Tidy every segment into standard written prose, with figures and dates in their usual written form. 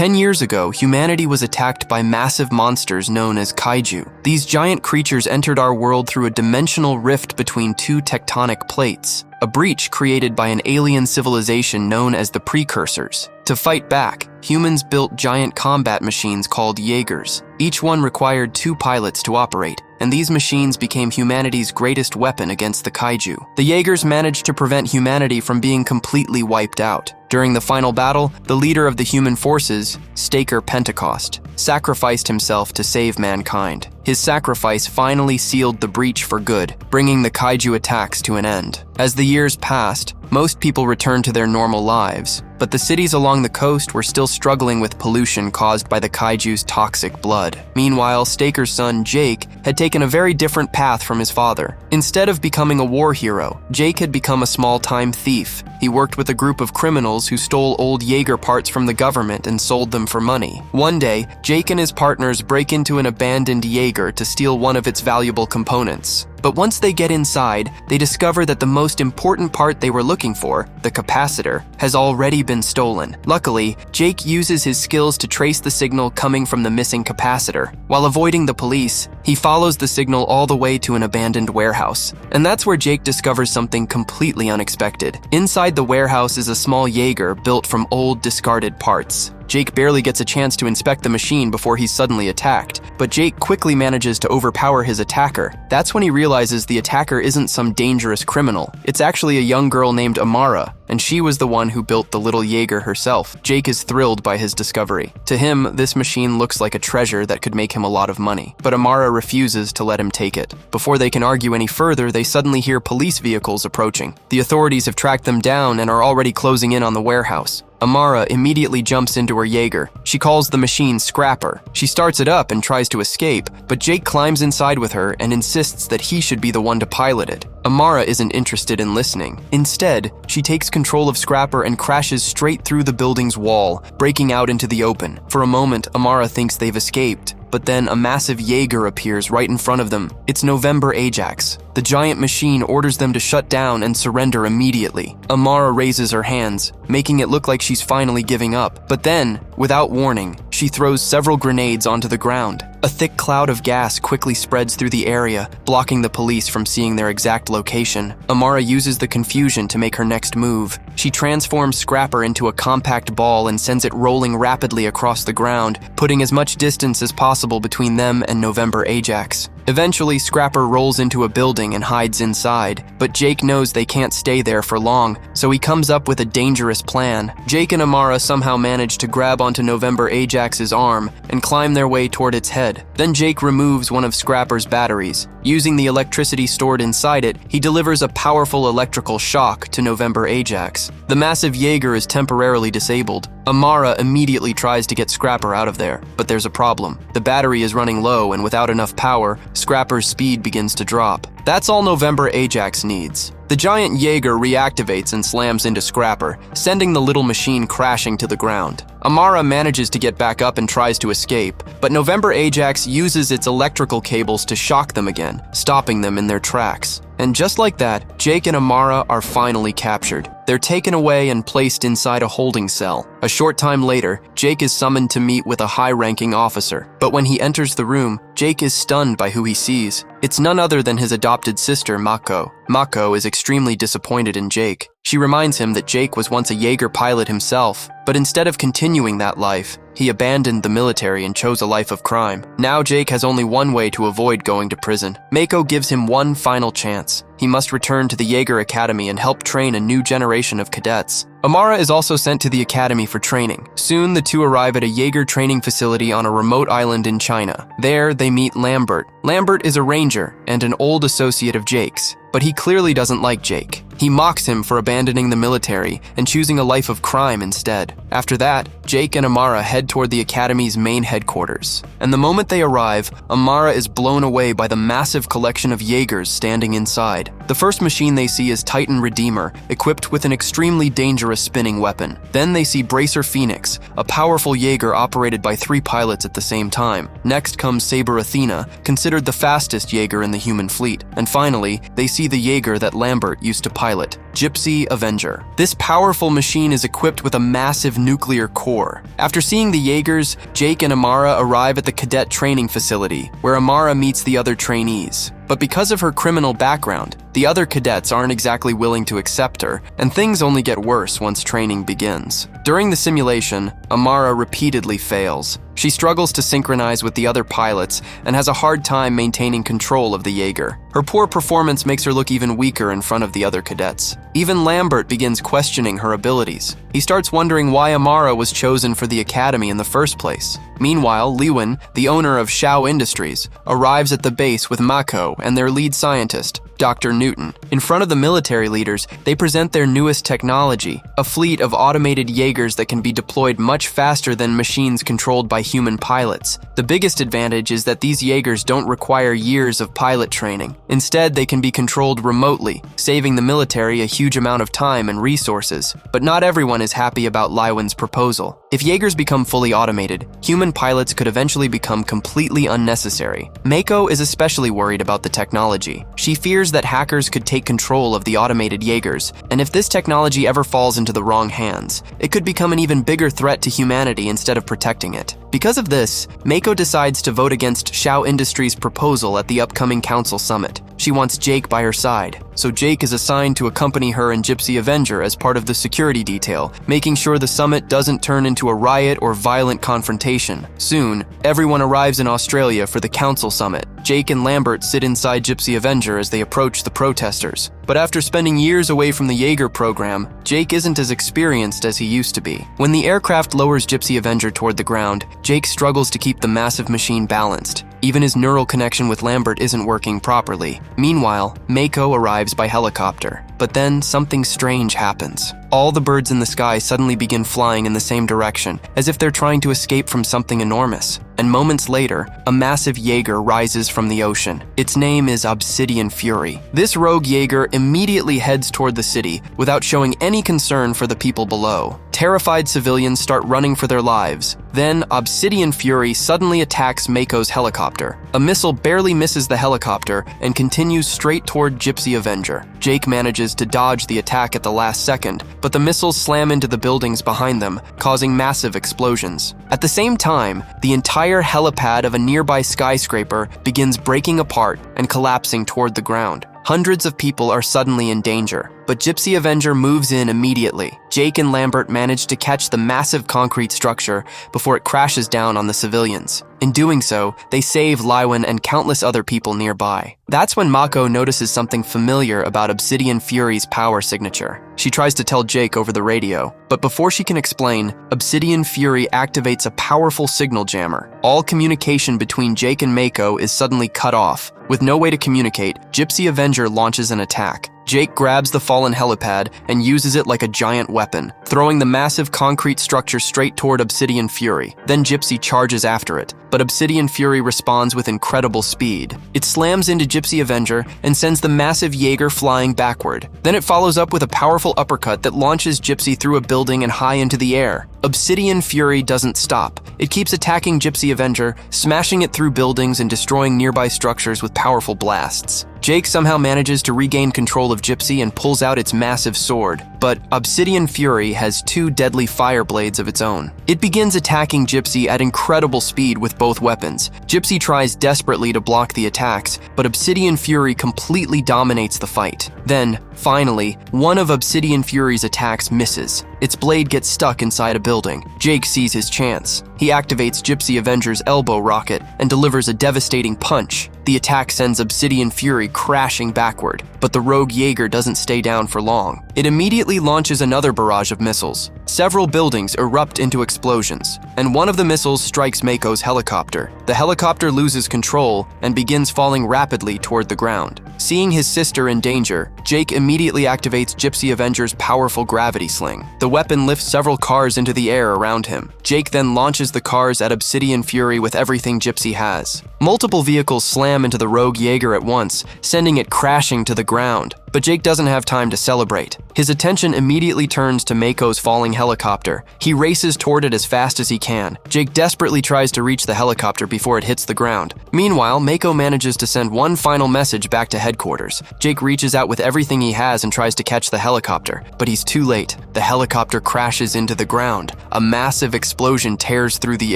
10 years ago, humanity was attacked by massive monsters known as Kaiju. These giant creatures entered our world through a dimensional rift between two tectonic plates, a breach created by an alien civilization known as the Precursors. To fight back, humans built giant combat machines called Jägers. Each one required 2 pilots to operate, and these machines became humanity's greatest weapon against the Kaiju. The Jägers managed to prevent humanity from being completely wiped out. During the final battle, the leader of the human forces, Staker Pentecost, sacrificed himself to save mankind. His sacrifice finally sealed the breach for good, bringing the Kaiju attacks to an end. As the years passed, most people returned to their normal lives, but the cities along the coast were still struggling with pollution caused by the Kaiju's toxic blood. Meanwhile, Staker's son, Jake, had taken a very different path from his father. Instead of becoming a war hero, Jake had become a small-time thief. He worked with a group of criminals who stole old Jäger parts from the government and sold them for money. One day, Jake and his partners break into an abandoned Jäger to steal one of its valuable components. But once they get inside, they discover that the most important part they were looking for, the capacitor, has already been stolen. Luckily, Jake uses his skills to trace the signal coming from the missing capacitor. While avoiding the police, he follows the signal all the way to an abandoned warehouse. And that's where Jake discovers something completely unexpected. Inside the warehouse is a small Jäger built from old, discarded parts. Jake barely gets a chance to inspect the machine before he's suddenly attacked, but Jake quickly manages to overpower his attacker. That's when he realizes the attacker isn't some dangerous criminal. It's actually a young girl named Amara, and she was the one who built the little Jäger herself. Jake is thrilled by his discovery. To him, this machine looks like a treasure that could make him a lot of money, but Amara refuses to let him take it. Before they can argue any further, they suddenly hear police vehicles approaching. The authorities have tracked them down and are already closing in on the warehouse. Amara immediately jumps into her Jäger. She calls the machine Scrapper. She starts it up and tries to escape, but Jake climbs inside with her and insists that he should be the one to pilot it. Amara isn't interested in listening. Instead, she takes control of Scrapper and crashes straight through the building's wall, breaking out into the open. For a moment, Amara thinks they've escaped, but then a massive Jäger appears right in front of them. It's November Ajax. The giant machine orders them to shut down and surrender immediately. Amara raises her hands, making it look like she's finally giving up. But then, without warning, she throws several grenades onto the ground. A thick cloud of gas quickly spreads through the area, blocking the police from seeing their exact location. Amara uses the confusion to make her next move. She transforms Scrapper into a compact ball and sends it rolling rapidly across the ground, putting as much distance as possible between them and November Ajax. Eventually, Scrapper rolls into a building and hides inside, but Jake knows they can't stay there for long, so he comes up with a dangerous plan. Jake and Amara somehow manage to grab onto November Ajax's arm and climb their way toward its head. Then Jake removes one of Scrapper's batteries. Using the electricity stored inside it, he delivers a powerful electrical shock to November Ajax. The massive Jäger is temporarily disabled. Amara immediately tries to get Scrapper out of there, but there's a problem. The battery is running low, and without enough power, Scrapper's speed begins to drop. That's all November Ajax needs. The giant Jäger reactivates and slams into Scrapper, sending the little machine crashing to the ground. Amara manages to get back up and tries to escape, but November Ajax uses its electrical cables to shock them again, stopping them in their tracks. And just like that, Jake and Amara are finally captured. They're taken away and placed inside a holding cell. A short time later, Jake is summoned to meet with a high-ranking officer. But when he enters the room, Jake is stunned by who he sees. It's none other than his adopted sister, Mako. Mako is extremely disappointed in Jake. She reminds him that Jake was once a Jäger pilot himself, but instead of continuing that life, he abandoned the military and chose a life of crime. Now Jake has only one way to avoid going to prison. Mako gives him one final chance. He must return to the Jäger Academy and help train a new generation of cadets. Amara is also sent to the academy for training. Soon, the two arrive at a Jäger training facility on a remote island in China. There, they meet Lambert. Lambert is a ranger and an old associate of Jake's, but he clearly doesn't like Jake. He mocks him for abandoning the military and choosing a life of crime instead. After that, Jake and Amara head toward the academy's main headquarters. And the moment they arrive, Amara is blown away by the massive collection of Jägers standing inside. The first machine they see is Titan Redeemer, equipped with an extremely dangerous spinning weapon. Then they see Bracer Phoenix, a powerful Jäger operated by 3 pilots at the same time. Next comes Saber Athena, considered the fastest Jäger in the human fleet. And finally, they see the Jäger that Lambert used to pilot, Gypsy Avenger. This powerful machine is equipped with a massive nuclear core war. After seeing the Jägers, Jake and Amara arrive at the cadet training facility, where Amara meets the other trainees. But because of her criminal background, the other cadets aren't exactly willing to accept her, and things only get worse once training begins. During the simulation, Amara repeatedly fails. She struggles to synchronize with the other pilots and has a hard time maintaining control of the Jäger. Her poor performance makes her look even weaker in front of the other cadets. Even Lambert begins questioning her abilities. He starts wondering why Amara was chosen for the academy in the first place. Meanwhile, Lewin, the owner of Shao Industries, arrives at the base with Mako and their lead scientist, Dr. Newton. In front of the military leaders, they present their newest technology, a fleet of automated Jägers that can be deployed much faster than machines controlled by human pilots. The biggest advantage is that these Jägers don't require years of pilot training. Instead, they can be controlled remotely, saving the military a huge amount of time and resources. But not everyone is happy about Lewin's proposal. If Jägers become fully automated, human pilots could eventually become completely unnecessary. Mako is especially worried about the technology. She fears that hackers could take control of the automated Jägers, and if this technology ever falls into the wrong hands, it could become an even bigger threat to humanity instead of protecting it. Because of this, Mako decides to vote against Shao Industries' proposal at the upcoming council summit. She wants Jake by her side, so Jake is assigned to accompany her and Gypsy Avenger as part of the security detail, making sure the summit doesn't turn into a riot or violent confrontation. Soon, everyone arrives in Australia for the council summit. Jake and Lambert sit inside Gypsy Avenger as they approach the protesters. But after spending years away from the Jäger program, Jake isn't as experienced as he used to be. When the aircraft lowers Gypsy Avenger toward the ground, Jake struggles to keep the massive machine balanced. Even his neural connection with Lambert isn't working properly. Meanwhile, Mako arrives by helicopter. But then something strange happens. All the birds in the sky suddenly begin flying in the same direction, as if they're trying to escape from something enormous. And moments later, a massive Jäger rises from the ocean. Its name is Obsidian Fury. This rogue Jäger immediately heads toward the city without showing any concern for the people below. Terrified civilians start running for their lives. Then, Obsidian Fury suddenly attacks Mako's helicopter. A missile barely misses the helicopter and continues straight toward Gypsy Avenger. Jake manages to dodge the attack at the last second, but the missiles slam into the buildings behind them, causing massive explosions. At the same time, the entire helipad of a nearby skyscraper begins breaking apart and collapsing toward the ground. Hundreds of people are suddenly in danger, but Gypsy Avenger moves in immediately. Jake and Lambert manage to catch the massive concrete structure before it crashes down on the civilians. In doing so, they save Lewin and countless other people nearby. That's when Mako notices something familiar about Obsidian Fury's power signature. She tries to tell Jake over the radio, but before she can explain, Obsidian Fury activates a powerful signal jammer. All communication between Jake and Mako is suddenly cut off. With no way to communicate, Gypsy Avenger launches an attack. Jake grabs the fallen helipad and uses it like a giant weapon, throwing the massive concrete structure straight toward Obsidian Fury. Then Gypsy charges after it, but Obsidian Fury responds with incredible speed. It slams into Gypsy Avenger and sends the massive Jäger flying backward. Then it follows up with a powerful uppercut that launches Gypsy through a building and high into the air. Obsidian Fury doesn't stop. It keeps attacking Gypsy Avenger, smashing it through buildings and destroying nearby structures with powerful blasts. Jake somehow manages to regain control of Gypsy and pulls out its massive sword, but Obsidian Fury has two deadly fire blades of its own. It begins attacking Gypsy at incredible speed with both weapons. Gypsy tries desperately to block the attacks, but Obsidian Fury completely dominates the fight. Then, finally, one of Obsidian Fury's attacks misses. Its blade gets stuck inside a building. Jake sees his chance. He activates Gypsy Avenger's elbow rocket and delivers a devastating punch. The attack sends Obsidian Fury crashing backward, but the rogue Jäger doesn't stay down for long. It immediately launches another barrage of missiles. Several buildings erupt into explosions, and one of the missiles strikes Mako's helicopter. The helicopter loses control and begins falling rapidly toward the ground. Seeing his sister in danger, Jake immediately activates Gypsy Avenger's powerful gravity sling. The weapon lifts several cars into the air around him. Jake then launches the cars at Obsidian Fury with everything Gypsy has. Multiple vehicles slam into the rogue Jäger at once, sending it crashing to the ground. But Jake doesn't have time to celebrate. His attention immediately turns to Mako's falling helicopter. He races toward it as fast as he can. Jake desperately tries to reach the helicopter before it hits the ground. Meanwhile, Mako manages to send one final message back to headquarters. Jake reaches out with everything he has and tries to catch the helicopter, but he's too late. The helicopter crashes into the ground. A massive explosion tears through the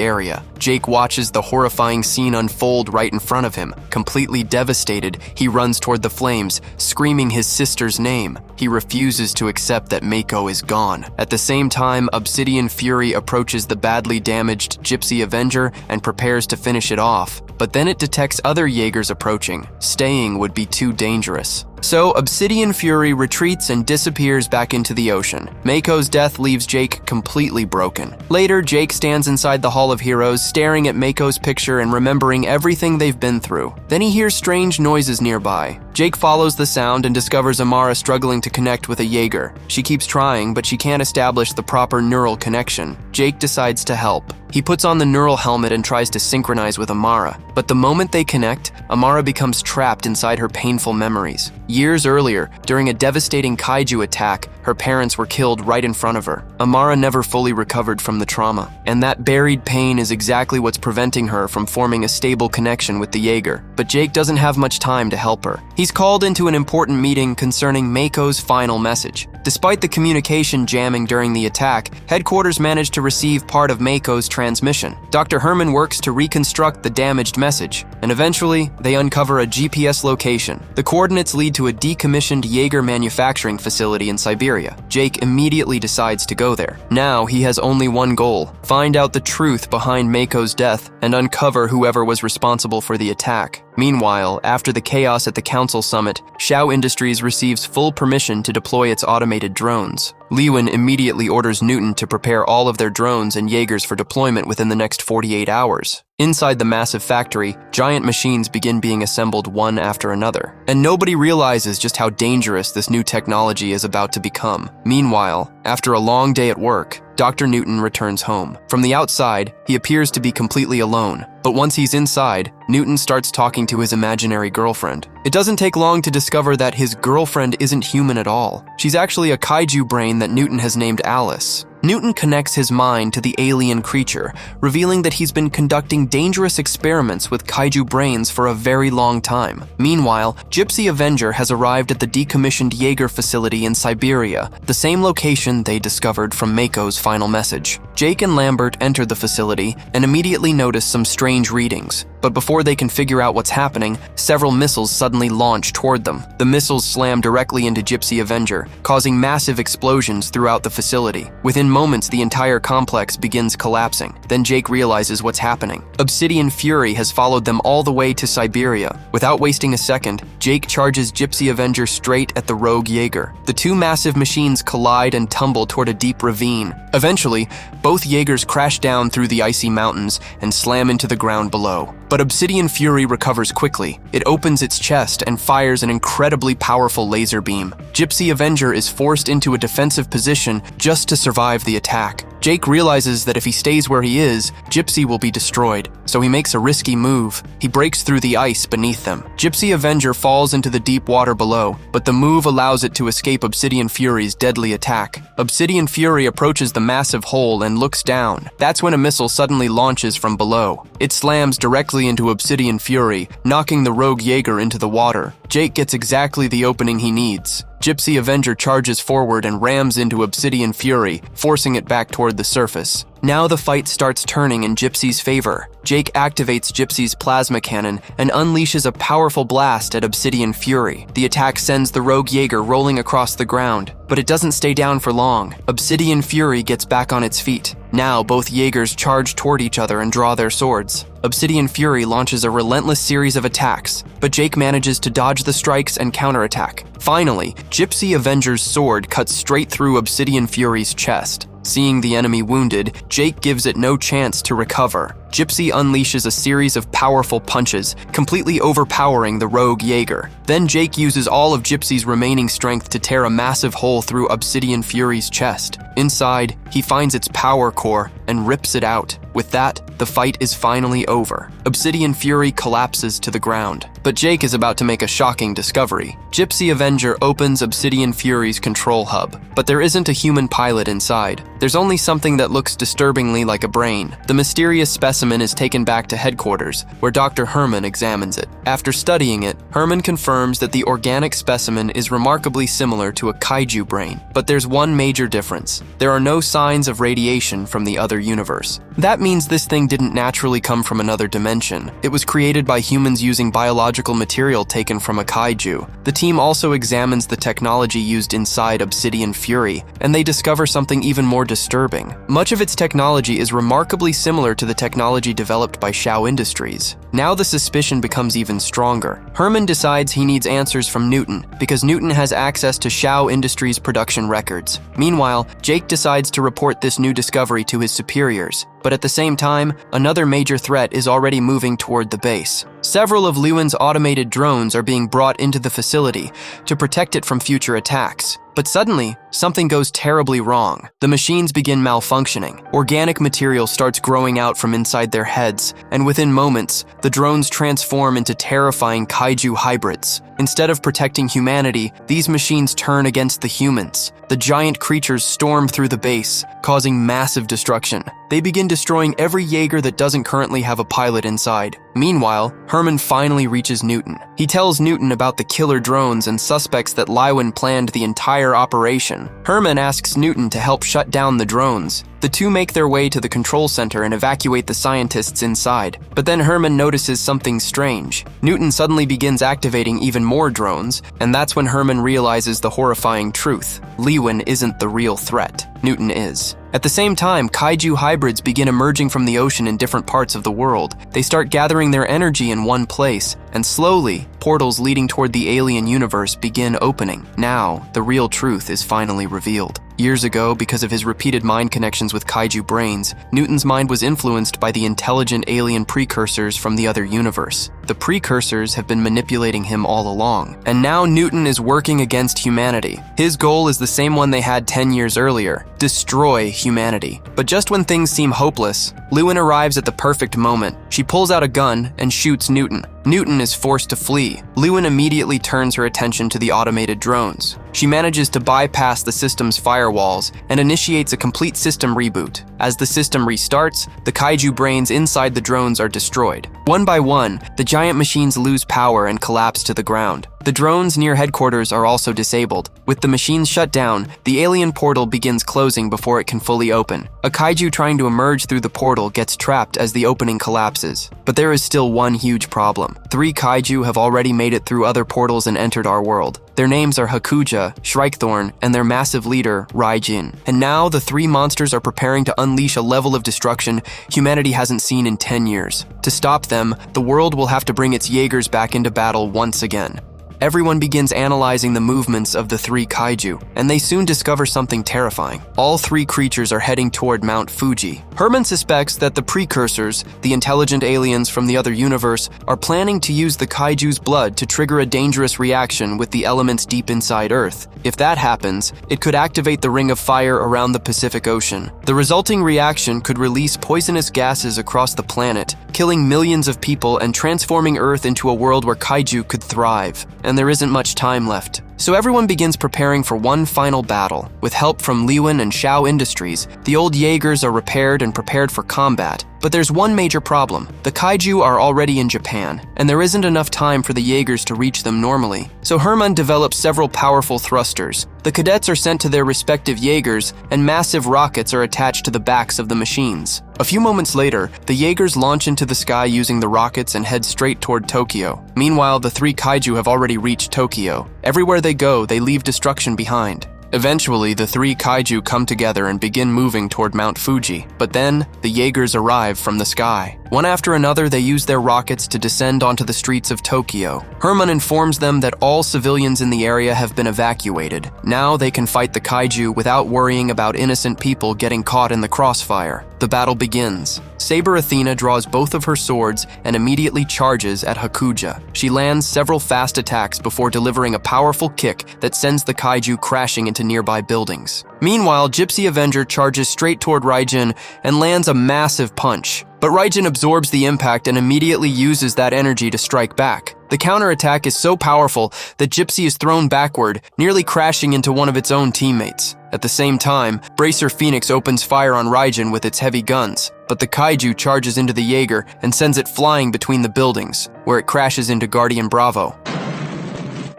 area. Jake watches the horrifying scene unfold right in front of him. Completely devastated, he runs toward the flames, screaming his sister's name. He refuses to accept that Mako is gone. At the same time, Obsidian Fury approaches the badly damaged Gypsy Avenger and prepares to finish it off. But then it detects other Jägers approaching. Staying would be too dangerous. So Obsidian Fury retreats and disappears back into the ocean. Mako's death leaves Jake completely broken. Later, Jake stands inside the Hall of Heroes, staring at Mako's picture and remembering everything they've been through. Then he hears strange noises nearby. Jake follows the sound and discovers Amara struggling to connect with a Jäger. She keeps trying, but she can't establish the proper neural connection. Jake decides to help. He puts on the neural helmet and tries to synchronize with Amara. But the moment they connect, Amara becomes trapped inside her painful memories. Years earlier, during a devastating Kaiju attack, her parents were killed right in front of her. Amara never fully recovered from the trauma, and that buried pain is exactly what's preventing her from forming a stable connection with the Jäger. But Jake doesn't have much time to help her. He's called into an important meeting concerning Mako's final message. Despite the communication jamming during the attack, headquarters managed to receive part of Mako's transmission. Dr. Herman works to reconstruct the damaged message, and eventually, they uncover a GPS location. The coordinates lead to a decommissioned Jäger manufacturing facility in Siberia. Jake immediately decides to go there. Now, he has only one goal: find out the truth behind Mako's death and uncover whoever was responsible for the attack. Meanwhile, after the chaos at the Council Summit, Shao Industries receives full permission to deploy its automated drones. Lewin immediately orders Newton to prepare all of their drones and Jägers for deployment within the next 48 hours. Inside the massive factory, giant machines begin being assembled one after another, and nobody realizes just how dangerous this new technology is about to become. Meanwhile, after a long day at work, Dr. Newton returns home. From the outside, he appears to be completely alone, but once he's inside, Newton starts talking to his imaginary girlfriend. It doesn't take long to discover that his girlfriend isn't human at all. She's actually a kaiju brain that Newton has named Alice. Newton connects his mind to the alien creature, revealing that he's been conducting dangerous experiments with kaiju brains for a very long time. Meanwhile, Gypsy Avenger has arrived at the decommissioned Jäger facility in Siberia, the same location they discovered from Mako's final message. Jake and Lambert enter the facility and immediately notice some strange readings. But before they can figure out what's happening, several missiles suddenly launch toward them. The missiles slam directly into Gypsy Avenger, causing massive explosions throughout the facility. Within moments, the entire complex begins collapsing. Then Jake realizes what's happening. Obsidian Fury has followed them all the way to Siberia. Without wasting a second, Jake charges Gypsy Avenger straight at the rogue Jäger. The two massive machines collide and tumble toward a deep ravine. Eventually, both Jägers crash down through the icy mountains and slam into the ground below. But Obsidian Fury recovers quickly. It opens its chest and fires an incredibly powerful laser beam. Gypsy Avenger is forced into a defensive position just to survive the attack. Jake realizes that if he stays where he is, Gypsy will be destroyed, so he makes a risky move. He breaks through the ice beneath them. Gypsy Avenger falls into the deep water below, but the move allows it to escape Obsidian Fury's deadly attack. Obsidian Fury approaches the massive hole and looks down. That's when a missile suddenly launches from below. It slams directly into Obsidian Fury, knocking the rogue Jäger into the water. Jake gets exactly the opening he needs. Gypsy Avenger charges forward and rams into Obsidian Fury, forcing it back toward the surface. Now the fight starts turning in Gypsy's favor. Jake activates Gypsy's plasma cannon and unleashes a powerful blast at Obsidian Fury. The attack sends the rogue Jäger rolling across the ground, but it doesn't stay down for long. Obsidian Fury gets back on its feet. Now both Jägers charge toward each other and draw their swords. Obsidian Fury launches a relentless series of attacks, but Jake manages to dodge the strikes and counterattack. Finally, Gypsy Avenger's sword cuts straight through Obsidian Fury's chest. Seeing the enemy wounded, Jake gives it no chance to recover. Gypsy unleashes a series of powerful punches, completely overpowering the rogue Jäger. Then Jake uses all of Gypsy's remaining strength to tear a massive hole through Obsidian Fury's chest. Inside, he finds its power core and rips it out. With that, the fight is finally over. Obsidian Fury collapses to the ground. But Jake is about to make a shocking discovery. Gypsy Avenger opens Obsidian Fury's control hub, but there isn't a human pilot inside. There's only something that looks disturbingly like a brain. The mysterious specimen is taken back to headquarters, where Dr. Herman examines it. After studying it, Herman confirms that the organic specimen is remarkably similar to a kaiju brain. But there's one major difference. There are no signs of radiation from the other universe. That means this thing didn't naturally come from another dimension. It was created by humans using biological material taken from a kaiju. The team also examines the technology used inside Obsidian Fury, and they discover something even more disturbing. Much of its technology is remarkably similar to the technology developed by Shao Industries. Now the suspicion becomes even stronger. Herman decides he needs answers from Newton, because Newton has access to Shao Industries' production records. Meanwhile, Jake decides to report this new discovery to his superiors. But at the same time, another major threat is already moving toward the base. Several of Lewin's automated drones are being brought into the facility to protect it from future attacks. But suddenly, something goes terribly wrong. The machines begin malfunctioning. Organic material starts growing out from inside their heads, and within moments, the drones transform into terrifying kaiju hybrids. Instead of protecting humanity, these machines turn against the humans. The giant creatures storm through the base, causing massive destruction. They begin destroying every Jäger that doesn't currently have a pilot inside. Meanwhile, Herman finally reaches Newton. He tells Newton about the killer drones and suspects that Lewin planned the entire operation. Herman asks Newton to help shut down the drones. The two make their way to the control center and evacuate the scientists inside. But then Herman notices something strange. Newton suddenly begins activating even more drones, and that's when Herman realizes the horrifying truth. Lewin isn't the real threat. Newton is. At the same time, kaiju hybrids begin emerging from the ocean in different parts of the world. They start gathering their energy in one place, and slowly, portals leading toward the alien universe begin opening. Now, the real truth is finally revealed. Years ago, because of his repeated mind connections with kaiju brains, Newton's mind was influenced by the intelligent alien precursors from the other universe. The precursors have been manipulating him all along, and now Newton is working against humanity. His goal is the same one they had 10 years earlier: destroy humanity. But just when things seem hopeless, Lewin arrives at the perfect moment. She pulls out a gun and shoots Newton. Newton is forced to flee. Lewin immediately turns her attention to the automated drones. She manages to bypass the system's firewalls and initiates a complete system reboot. As the system restarts, the kaiju brains inside the drones are destroyed. One by one, the giant machines lose power and collapse to the ground. The drones near headquarters are also disabled. With the machines shut down, the alien portal begins closing before it can fully open. A kaiju trying to emerge through the portal gets trapped as the opening collapses. But there is still one huge problem. 3 kaiju have already made it through other portals and entered our world. Their names are Hakuja, Shrikethorn, and their massive leader, Raijin. And now the 3 monsters are preparing to unleash a level of destruction humanity hasn't seen in 10 years. To stop them, the world will have to bring its Jägers back into battle once again. Everyone begins analyzing the movements of the 3 kaiju, and they soon discover something terrifying. All 3 creatures are heading toward Mount Fuji. Herman suspects that the precursors, the intelligent aliens from the other universe, are planning to use the kaiju's blood to trigger a dangerous reaction with the elements deep inside Earth. If that happens, it could activate the ring of fire around the Pacific Ocean. The resulting reaction could release poisonous gases across the planet, killing millions of people and transforming Earth into a world where kaiju could thrive. And there isn't much time left. So everyone begins preparing for one final battle. With help from Lewin and Shao Industries, the old Jägers are repaired and prepared for combat. But there's one major problem. The kaiju are already in Japan, and there isn't enough time for the Jägers to reach them normally. So Herman develops several powerful thrusters. The cadets are sent to their respective Jägers, and massive rockets are attached to the backs of the machines. A few moments later, the Jägers launch into the sky using the rockets and head straight toward Tokyo. Meanwhile, the 3 kaiju have already reached Tokyo. Everywhere they go, they leave destruction behind. Eventually, the 3 kaiju come together and begin moving toward Mount Fuji. But then, the Jägers arrive from the sky. One after another, they use their rockets to descend onto the streets of Tokyo. Herman informs them that all civilians in the area have been evacuated. Now they can fight the kaiju without worrying about innocent people getting caught in the crossfire. The battle begins. Saber Athena draws both of her swords and immediately charges at Hakuja. She lands several fast attacks before delivering a powerful kick that sends the kaiju crashing into nearby buildings. Meanwhile, Gypsy Avenger charges straight toward Raijin and lands a massive punch. But Raijin absorbs the impact and immediately uses that energy to strike back. The counterattack is so powerful that Gypsy is thrown backward, nearly crashing into one of its own teammates. At the same time, Bracer Phoenix opens fire on Raijin with its heavy guns, but the Kaiju charges into the Jäger and sends it flying between the buildings, where it crashes into Guardian Bravo.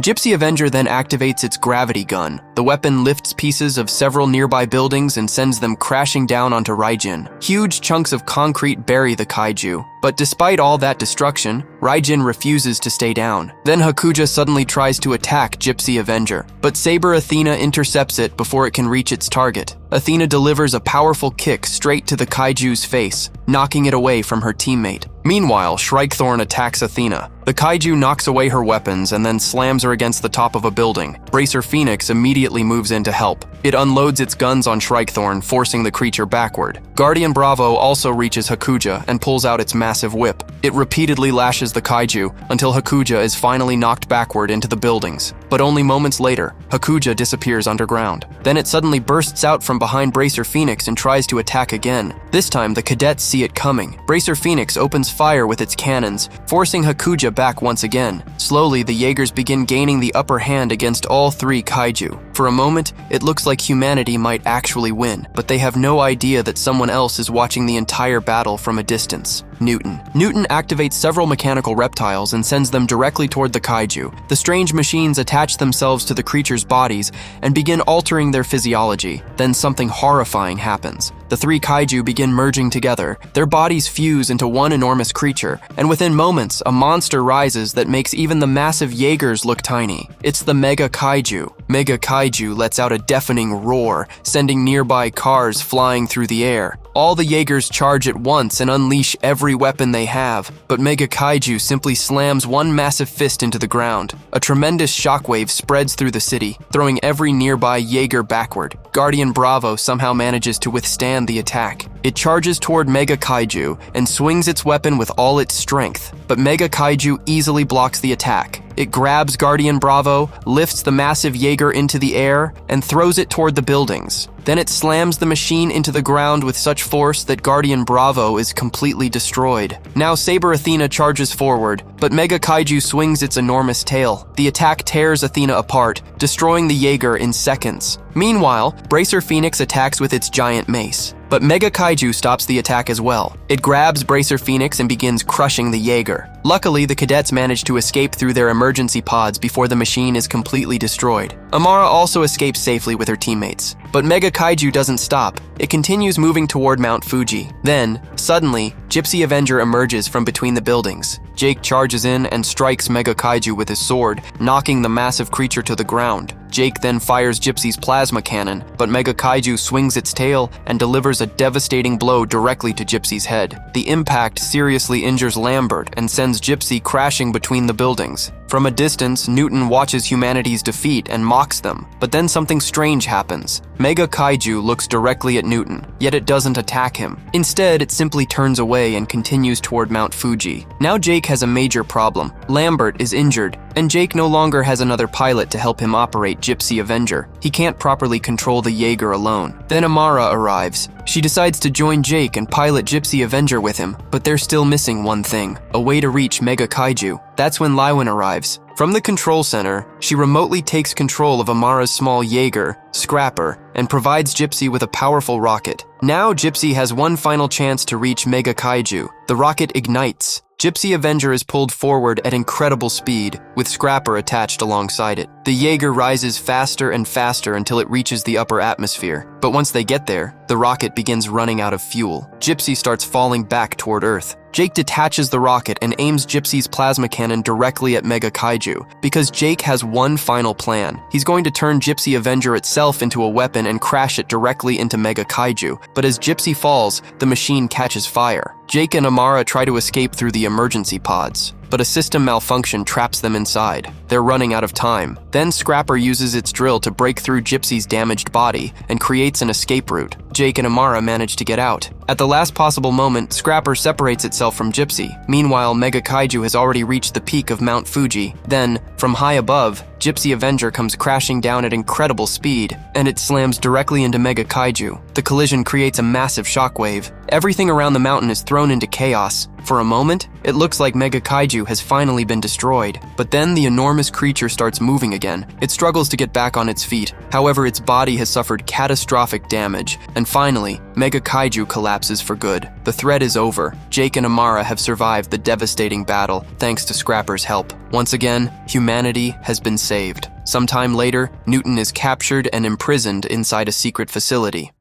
Gypsy Avenger then activates its gravity gun. The weapon lifts pieces of several nearby buildings and sends them crashing down onto Raijin. Huge chunks of concrete bury the Kaiju, but despite all that destruction, Raijin refuses to stay down. Then Hakuja suddenly tries to attack Gypsy Avenger, but Saber Athena intercepts it before it can reach its target. Athena delivers a powerful kick straight to the Kaiju's face, knocking it away from her teammate. Meanwhile, Shrikethorn attacks Athena. The Kaiju knocks away her weapons and then slams her against the top of a building. Bracer Phoenix immediately moves in to help. It unloads its guns on Shrikethorn, forcing the creature backward. Guardian Bravo also reaches Hakuja and pulls out its massive whip. It repeatedly lashes the Kaiju until Hakuja is finally knocked backward into the buildings. But only moments later, Hakuja disappears underground. Then it suddenly bursts out from behind Bracer Phoenix and tries to attack again. This time, the cadets see it coming. Bracer Phoenix opens fire with its cannons, forcing Hakuja back once again. Slowly, the Jägers begin gaining the upper hand against all three Kaiju. For a moment, it looks like humanity might actually win, but they have no idea that someone else is watching the entire battle from a distance. Newton activates several mechanical reptiles and sends them directly toward the Kaiju. The strange machines attach themselves to the creatures' bodies and begin altering their physiology. Then something horrifying happens. The three Kaiju begin merging together. Their bodies fuse into one enormous creature, and within moments, a monster rises that makes even the massive Jägers look tiny. It's the Mega Kaiju. Mega Kaiju lets out a deafening roar, sending nearby cars flying through the air. All the Jägers charge at once and unleash every weapon they have, but Mega Kaiju simply slams one massive fist into the ground. A tremendous shockwave spreads through the city, throwing every nearby Jäger backward. Guardian Bravo somehow manages to withstand the attack. It charges toward Mega Kaiju and swings its weapon with all its strength, but Mega Kaiju easily blocks the attack. It grabs Guardian Bravo, lifts the massive Jäger into the air, and throws it toward the buildings. Then it slams the machine into the ground with such force that Guardian Bravo is completely destroyed. Now Saber Athena charges forward, but Mega Kaiju swings its enormous tail. The attack tears Athena apart, destroying the Jäger in seconds. Meanwhile, Bracer Phoenix attacks with its giant mace. But Mega Kaiju stops the attack as well. It grabs Bracer Phoenix and begins crushing the Jäger. Luckily, the cadets manage to escape through their emergency pods before the machine is completely destroyed. Amara also escapes safely with her teammates. But Mega Kaiju doesn't stop. It continues moving toward Mount Fuji. Then, suddenly, Gypsy Avenger emerges from between the buildings. Jake charges in and strikes Mega Kaiju with his sword, knocking the massive creature to the ground. Jake then fires Gypsy's plasma cannon, but Mega Kaiju swings its tail and delivers a devastating blow directly to Gypsy's head. The impact seriously injures Lambert and sends Gypsy crashing between the buildings. From a distance, Newton watches humanity's defeat and mocks them, but then something strange happens. Mega Kaiju looks directly at Newton, yet it doesn't attack him. Instead, it simply turns away and continues toward Mount Fuji. Now Jake has a major problem. Lambert is injured, and Jake no longer has another pilot to help him operate Gypsy Avenger. He can't properly control the Jäger alone. Then Amara arrives. She decides to join Jake and pilot Gypsy Avenger with him, but they're still missing one thing: a way to reach Mega Kaiju. That's when Lywin arrives. From the control center, she remotely takes control of Amara's small Jäger, Scrapper, and provides Gypsy with a powerful rocket. Now Gypsy has one final chance to reach Mega Kaiju. The rocket ignites. Gypsy Avenger is pulled forward at incredible speed, with Scrapper attached alongside it. The Jäger rises faster and faster until it reaches the upper atmosphere. But once they get there, the rocket begins running out of fuel. Gypsy starts falling back toward Earth. Jake detaches the rocket and aims Gypsy's plasma cannon directly at Mega Kaiju, because Jake has one final plan. He's going to turn Gypsy Avenger itself into a weapon and crash it directly into Mega Kaiju. But as Gypsy falls, the machine catches fire. Jake and Amara try to escape through the emergency pods, but a system malfunction traps them inside. They're running out of time. Then Scrapper uses its drill to break through Gypsy's damaged body and creates an escape route. Jake and Amara manage to get out. At the last possible moment, Scrapper separates itself from Gypsy. Meanwhile, Mega Kaiju has already reached the peak of Mount Fuji. Then, from high above, Gypsy Avenger comes crashing down at incredible speed, and it slams directly into Mega Kaiju. The collision creates a massive shockwave. Everything around the mountain is thrown into chaos. For a moment, it looks like Mega Kaiju has finally been destroyed, but then the enormous creature starts moving again. It struggles to get back on its feet. However, its body has suffered catastrophic damage, and finally, Mega Kaiju collapses for good. The threat is over. Jake and Amara have survived the devastating battle thanks to Scrapper's help. Once again, humanity has been saved. Sometime later, Newton is captured and imprisoned inside a secret facility.